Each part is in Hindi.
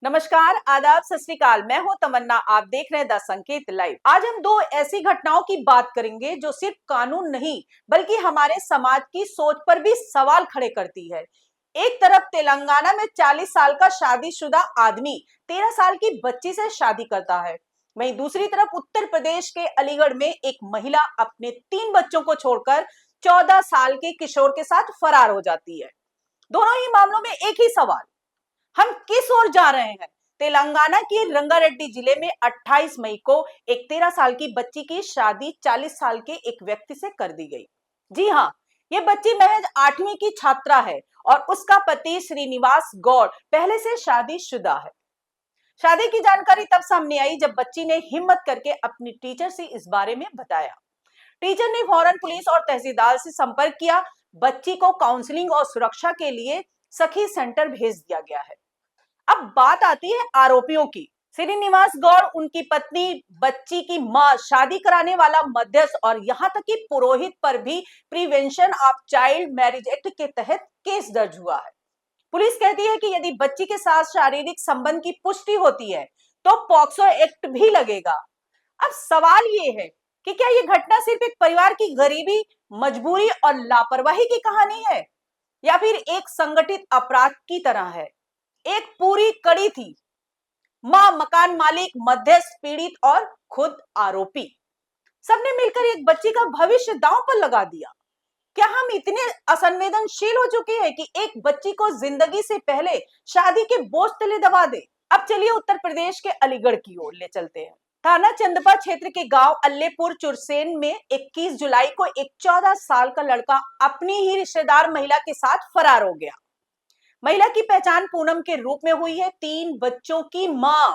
नमस्कार, आदाब, सत श्री अकाल। मैं हूं तमन्ना, आप देख रहे हैं द संकेत लाइव। आज हम दो ऐसी घटनाओं की बात करेंगे जो सिर्फ कानून नहीं बल्कि हमारे समाज की सोच पर भी सवाल खड़े करती है। एक तरफ तेलंगाना में 40 साल का शादीशुदा आदमी 13 साल की बच्ची से शादी करता है। वहीं दूसरी तरफ उत्तर प्रदेश के अलीगढ़ में एक महिला अपने 3 बच्चों को छोड़कर 14 साल के किशोर के साथ फरार हो जाती है। दोनों ही मामलों में एक ही सवाल, हम किस ओर जा रहे हैं? तेलंगाना के रंगारेड्डी जिले में 28 मई को एक 13 साल की बच्ची की शादी 40 साल के एक व्यक्ति से कर दी गई। जी हाँ, ये बच्ची महज 8वीं की छात्रा है और उसका पति श्रीनिवास गौड़ पहले से शादीशुदा है। शादी की जानकारी तब सामने आई जब बच्ची ने हिम्मत करके अपनी टीचर से इस बारे में बताया। टीचर ने फौरन पुलिस और तहसीलदार से संपर्क किया। बच्ची को काउंसलिंग और सुरक्षा के लिए सखी सेंटर भेज दिया गया है। अब बात आती है आरोपियों की। श्रीनिवास गौड़, उनकी पत्नी, बच्ची की मां, शादी कराने वाला मध्यस्थ और यहां तक कि पुरोहित पर भी prevention of child marriage act के तहत केस दर्ज हुआ है। पुलिस कहती है कि यदि बच्ची के साथ शारीरिक संबंध की पुष्टि होती है तो पॉक्सो एक्ट भी लगेगा। अब सवाल ये है कि क्या ये घटना सिर्फ एक परिवार की गरीबी, मजबूरी और लापरवाही की कहानी है या फिर एक संगठित अपराध की तरह है? एक पूरी कड़ी थी, मां, मकान मालिक, मध्यस्थ, पीड़ित और खुद आरोपी। सबने मिलकर एक बच्ची का भविष्य दांव पर लगा दिया। क्या हम इतने असंवेदनशील हो चुके हैं कि एक बच्ची को जिंदगी से पहले शादी के बोझ तले दबा दे? अब चलिए उत्तर प्रदेश के अलीगढ़ की ओर ले चलते हैं। थाना चंदपा क्षेत्र के गांव अल्लेपुर चुरसेन में 21 जुलाई को एक 14 साल का लड़का अपनी ही रिश्तेदार महिला के साथ फरार हो गया। महिला की पहचान पूनम के रूप में हुई है, 3 बच्चों की मां।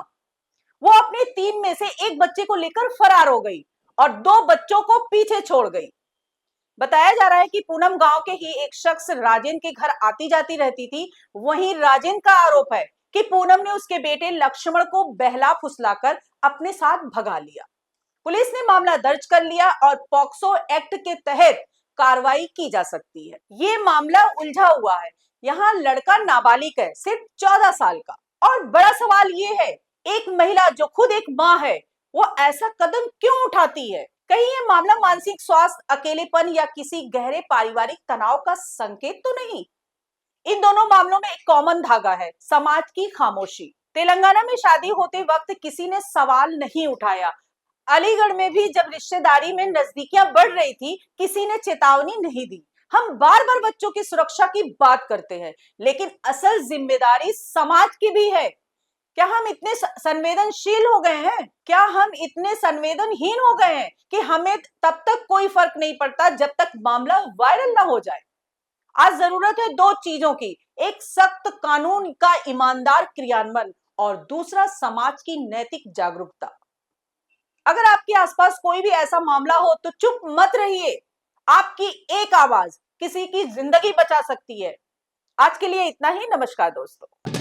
वो अपने 3 में से एक बच्चे को लेकर फरार हो गई और 2 बच्चों को पीछे छोड़ गई। बताया जा रहा है कि पूनम गांव के ही एक शख्स राजेंद्र के घर आती जाती रहती थी। वहीं राजेंद्र का आरोप है कि पूनम ने उसके बेटे लक्ष्मण को बहला फुसलाकर अपने साथ भगा लिया। पुलिस ने मामला दर्ज कर लिया और पॉक्सो एक्ट के तहत कार्रवाई की जा सकती है। ये मामला उलझा हुआ है। यहाँ लड़का नाबालिग है, सिर्फ 14 साल का। और बड़ा सवाल ये है, एक महिला जो खुद एक माँ है, वो ऐसा कदम क्यों उठाती है? कहीं ये मामला मानसिक स्वास्थ्य, अकेलेपन या किसी गहरे पारिवारिक तनाव का संकेत तो नहीं? इन दोनों मामलों में एक कॉमन धागा है, समाज की खामोशी। तेलंगाना में शादी होते वक्त किसी ने सवाल नहीं उठाया। अलीगढ़ में भी जब रिश्तेदारी में नजदीकियां बढ़ रही थी, किसी ने चेतावनी नहीं दी। हम बार बार बच्चों की सुरक्षा की बात करते हैं, लेकिन असल जिम्मेदारी समाज की भी है। क्या हम इतने संवेदनशील हो गए हैं? क्या हम इतने संवेदनहीन हो गए हैं कि हमें तब तक कोई फर्क नहीं पड़ता जब तक मामला वायरल ना हो जाए? आज जरूरत है 2 चीजों की, एक सख्त कानून का ईमानदार क्रियान्वयन और दूसरा समाज की नैतिक जागरूकता। अगर आपके आसपास कोई भी ऐसा मामला हो तो चुप मत रहिए। आपकी एक आवाज किसी की जिंदगी बचा सकती है। आज के लिए इतना ही। नमस्कार दोस्तों।